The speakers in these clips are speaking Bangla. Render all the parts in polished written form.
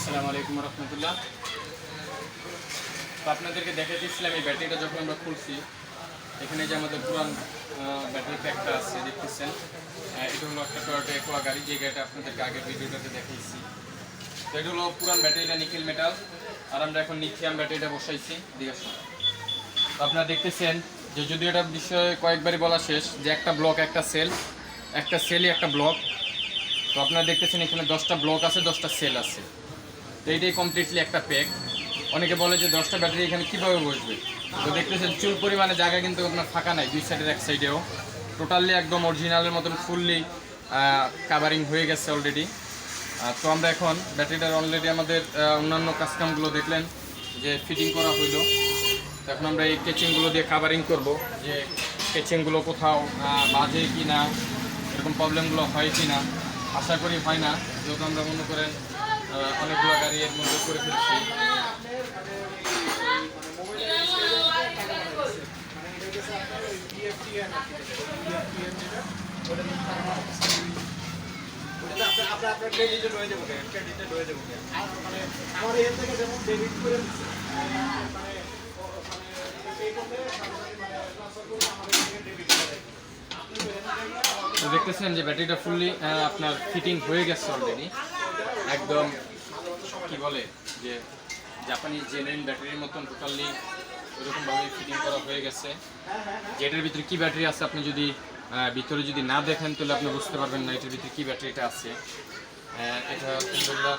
আসসালামু আলাইকুম রহমতুল্লাহ। তো আপনাদেরকে দেখাতেছিলাম এই ব্যাটারিটা যখন আমরা খুলছি, এখানে যে আমাদের পুরান ব্যাটারি প্যাকটা আছে দেখতেছেন, এটা হলো একটা টয়োটা অ্যাকোয়া গাড়ি, যে গাড়িটা আপনাদেরকে আগের ভিডিওটাতে দেখাইছি। তো এটা হলো পুরান ব্যাটারিটা নিকেল মেটাল, আর আমরা এখন লিথিয়াম ব্যাটারিটা বসাইছি দিয়েছি। তো আপনারা দেখতেছেন যে যদিও এটার বিষয়ে কয়েকবারই বলা শেষ, যে একটা ব্লক একটা সেল, একটা সেলই একটা ব্লক। তো আপনারা দেখতেছেন এখানে 10টা ব্লক আছে, 10টা সেল আছে। তো এইটাই কমপ্লিটলি একটা প্যাক। অনেকে বলে যে 10টা ব্যাটারি এখানে কীভাবে বসবে। তো দেখতেছেন চুল পরিমাণে জায়গা কিন্তু আপনার ফাঁকা নাই, দুই সাইডের এক সাইডেও টোটালি একদম অরিজিনালের মতন ফুললি কাভারিং হয়ে গেছে অলরেডি। তো আমরা এখন ব্যাটারিটার অলরেডি আমাদের অন্যান্য কাজকামগুলো দেখলেন যে ফিটিং করা হইলো। তো এখন আমরা এই কেচিংগুলো দিয়ে কাভারিং করব, যে কেচিংগুলো কোথাও বাজে কি না, এরকম প্রবলেমগুলো হয় কি না। আশা করি হয় না, যেহেতু আমরা মনে করেন অনেকগুলো গাড়ি এর মধ্যে করে ফেলছি। তো দেখতেছেন যে ব্যাটারিটা ফুললি আপনার ফিটিং হয়ে গেছে অলরেডি, একদম কি বলে যে জাপানি জেনুইন ব্যাটারির মতন টোটালি ওইরকমভাবে ফিটিং করা হয়ে গেছে। যে এটার ভিতরে কী ব্যাটারি আছে আপনি যদি ভিতরে যদি না দেখেন তাহলে আপনি বুঝতে পারবেন না এটার ভিতরে কী ব্যাটারিটা আছে। এটা আলহামদুলিল্লাহ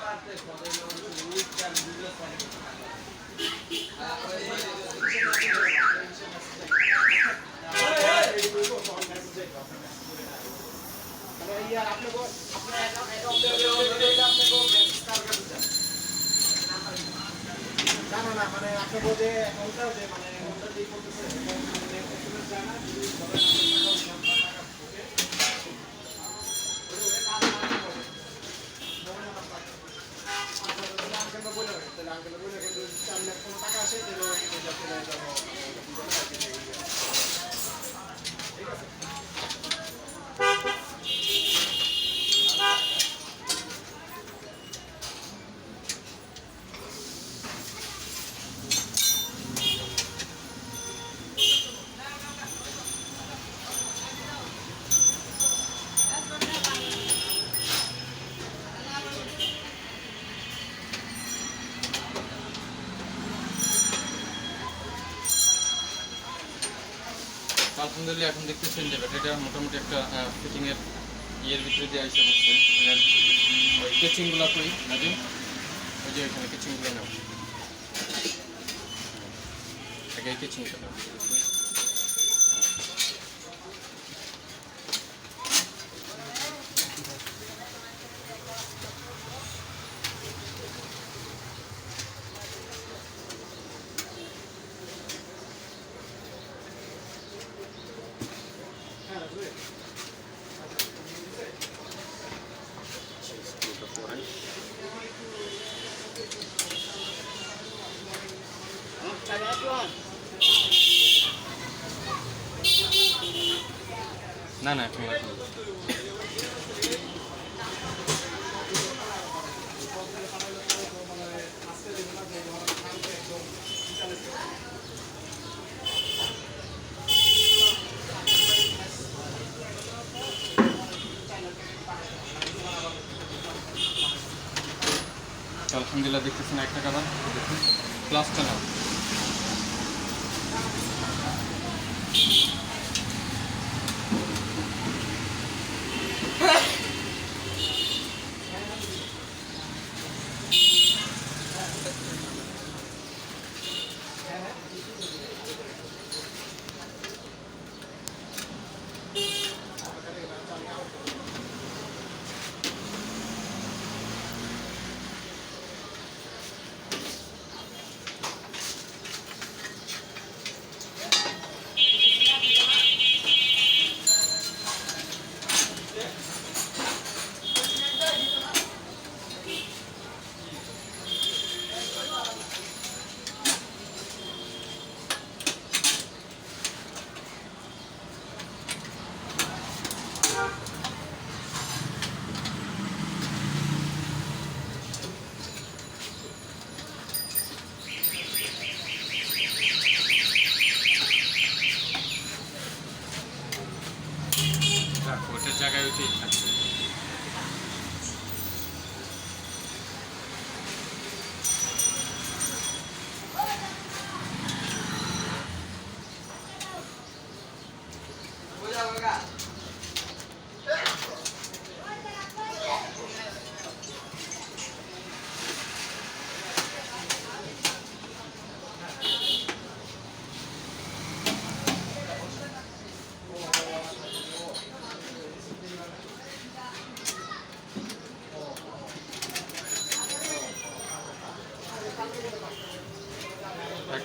আলহামদুলিল্লাহ এখন দেখতেছেন যে ব্যাটারিটা মোটামুটি একটা ফিটিংয়ের ইয়ের ভিতরে দিয়ে আসে হচ্ছে। ওই কেচিংগুলো করি নাজিম, ওই যে ওইখানে কেচিংগুলো নেব, আগে কেচিংটা নেব। না না এখন আলহামদুলিল্লাহ দেখতেছেন একটা কাবার দেখুন প্লাসটা না।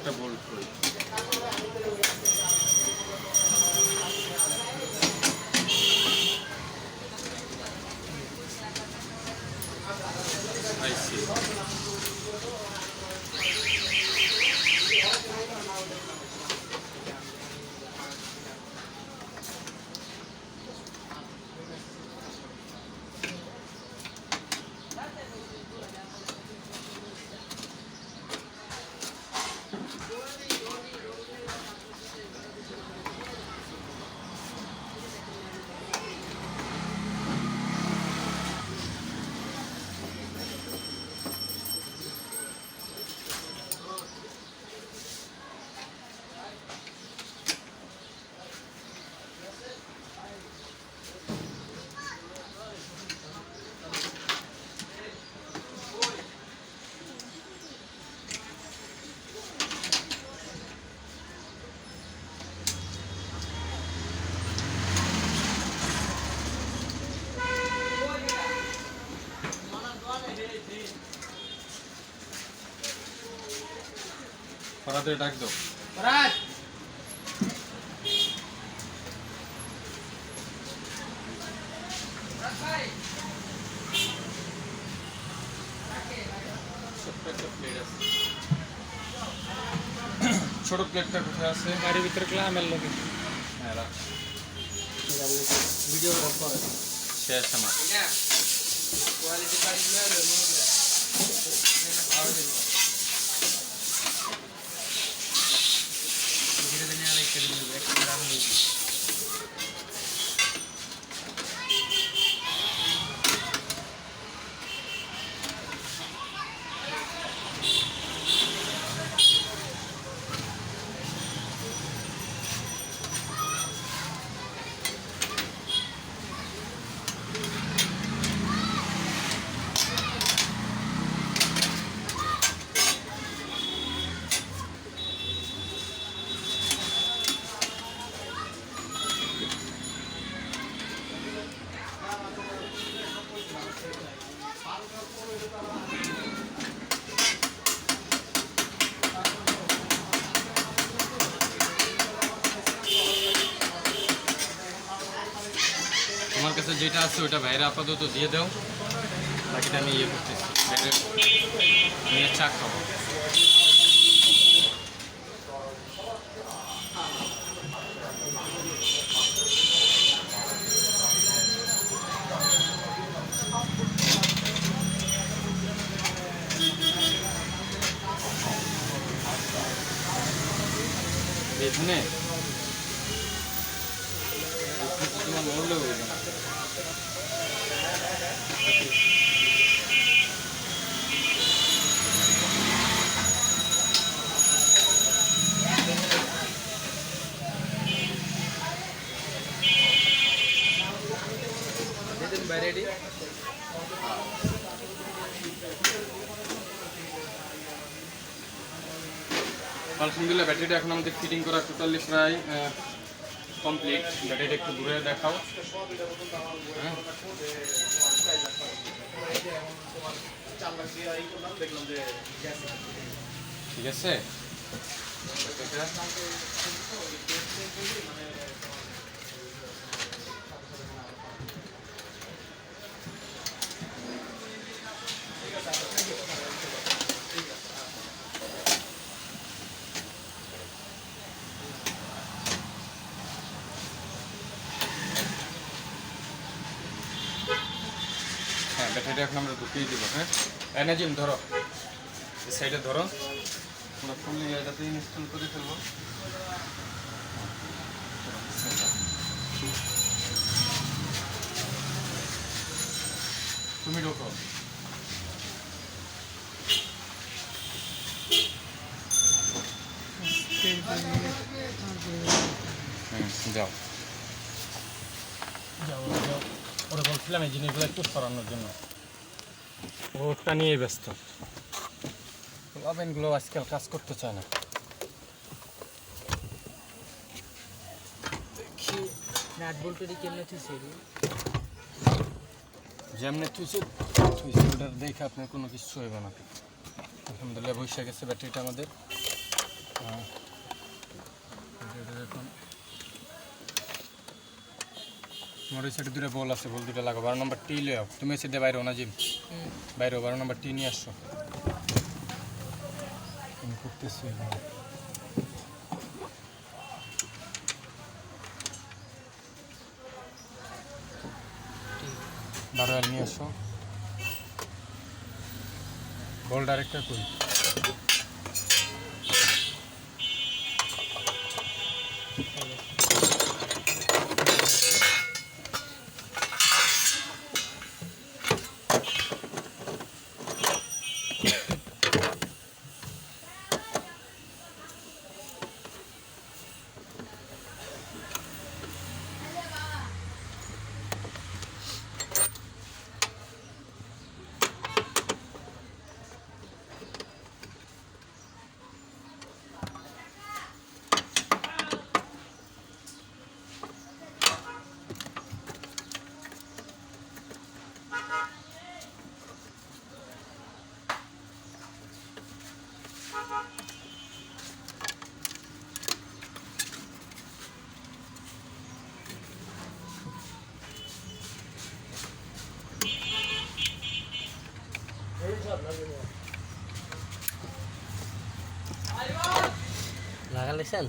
একটা বোল্ট করি। ফরাদের ডাক দাও। ফরাদ ছোট প্লেটটা কোথায় আছে? গাড়ির ভিতরে ক্লামের লোকে। হ্যাঁ রাখ, ভিডিও করে শেষ আমার। কোয়ালিটি পারিগুলো ধীরে ধীরে আরেক করে নেবে একটা গ্রাম হয়ে। তোমার কাছে যেটা আছে ওটা বাইরে আপাতত দিয়ে দাও, বাকিটা আমি ইয়ে করতেছি, বাইরে নিয়ে চা খাবো। এখানে তোমার মরলেও হবে না। রেডি আলহামদুলিল্লাহ, ব্যাটারিটা এখন আমাদের ফিটিং করা টোটালি প্রায় কমপ্লিট। ব্যাটারিটা একটু দূরে দেখাও। ঠিক আছে, হ্যাঁ ব্যাটারিটা এখন আমরা ঢুকিয়ে দিব। হ্যাঁ এনাজিম ধরো, এই সাইডে ধরো, আমরা ফুললি এটাতে ইনস্টল করে ফেলবো। তুমি ঢোকো। যাও যাও যাও, ওরা বলছিলাম এই জিনিসগুলো একটু সরানোর জন্য, ওটা নিয়ে ব্যস্ত। ওভেনগুলো আজকাল কাজ করতে চায় না। দেখি নাট বল্টুরি কেমনে থুইছে, যেমনে থুইছে ওটার দেখে আপনার কোনো কিছু হইবে না। আলহামদুলিল্লাহ বসে গেছে ব্যাটারিটা আমাদের। দেখুন তোমার ওই সাইডে দুটো বল আছে, বল দুটো লাগো। 12 নম্বর টি লে তুমি এসে দিয়ে বাইরে না জিম বাইরে 12 নম্বর টি নিয়ে আসছো। আমি করতেছি 12 নিয়ে আসো। বল ডাইরেক্টটা কই লাগা লেছেন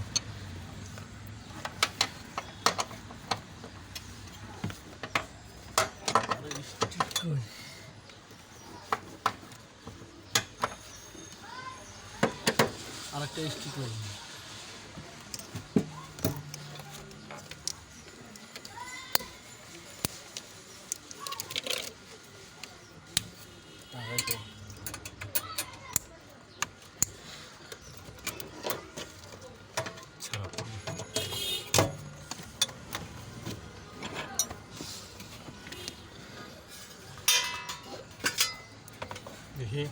আরেকটা স্টিক করুন। দেখি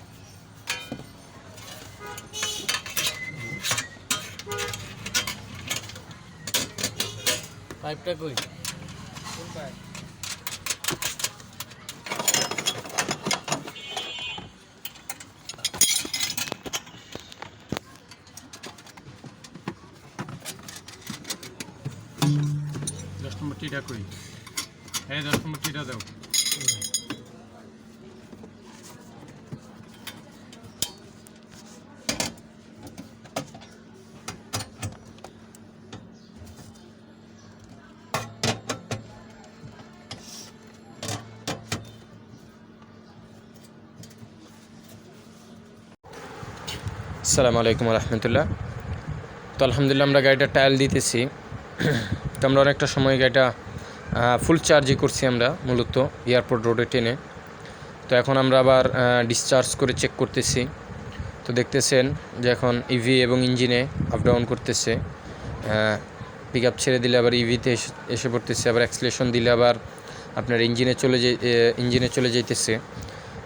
পাইপটা কই? কোন পাইপ? 10 নম্বর টিটা কই? হ্যাঁ 10 নম্বর টিটা দাও। আসসালামু আলাইকুম রহমতুল্লাহ। তো আলহামদুলিল্লাহ আমরা গাড়িটা টায়াল দিতেছি। তো আমরা অনেকটা সময় গাড়িটা ফুল চার্জই করছি আমরা মূলত এয়ারপোর্ট রোডে টেনে। তো এখন আমরা আবার ডিসচার্জ করে চেক করতেছি। তো দেখতেছেন যে এখন ইভি এবং ইঞ্জিনে আপ ডাউন করতেছে। পিক আপ ছেড়ে দিলে আবার ইভিতে এসে পড়তেছে, আবার অ্যাক্সিলারেশন দিলে আবার আপনার ইঞ্জিনে চলে যাইতেছে।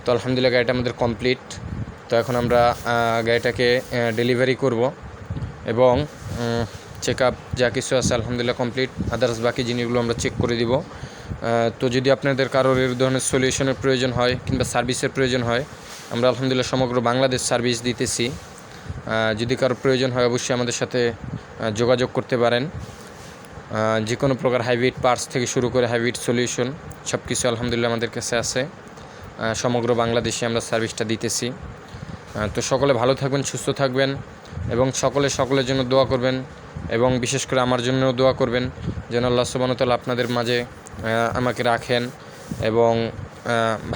তো আলহামদুলিল্লাহ গাড়িটা আমাদের কমপ্লিট। তো এখন আমরা গাড়িটাকে ডেলিভারি করব এবং চেক আপ যা কিছু আছে আলহামদুলিল্লাহ কমপ্লিট। আদার্স বাকি জিনিসগুলো আমরা চেক করে দিব। তো যদি আপনাদের কারোর এই ধরনের সলিউশনের প্রয়োজন হয় কিংবা সার্ভিসের প্রয়োজন হয়, আমরা আলহামদুলিল্লাহ সমগ্র বাংলাদেশ সার্ভিস দিতেছি। যদি কারোর প্রয়োজন হয় অবশ্যই আমাদের সাথে যোগাযোগ করতে পারেন। যে কোনো প্রকার হাইব্রিড পার্টস থেকে শুরু করে হাইব্রিড সলিউশন সব কিছু আলহামদুলিল্লাহ আমাদের কাছে আছে। সমগ্র বাংলাদেশে আমরা সার্ভিসটা দিতেছি। তো সকলে ভালো থাকবেন, সুস্থ থাকবেন এবং সকলের জন্য দোয়া করবেন এবং বিশেষ করে আমার জন্যও দোয়া করবেন যেন আল্লাহ সুবহানাহু ওয়া তাআলা আপনাদের মাঝে আমাকে রাখেন এবং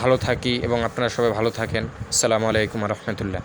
ভালো থাকি এবং আপনারা সবাই ভালো থাকেন। আসসালামু আলাইকুম ওয়া রাহমাতুল্লাহ।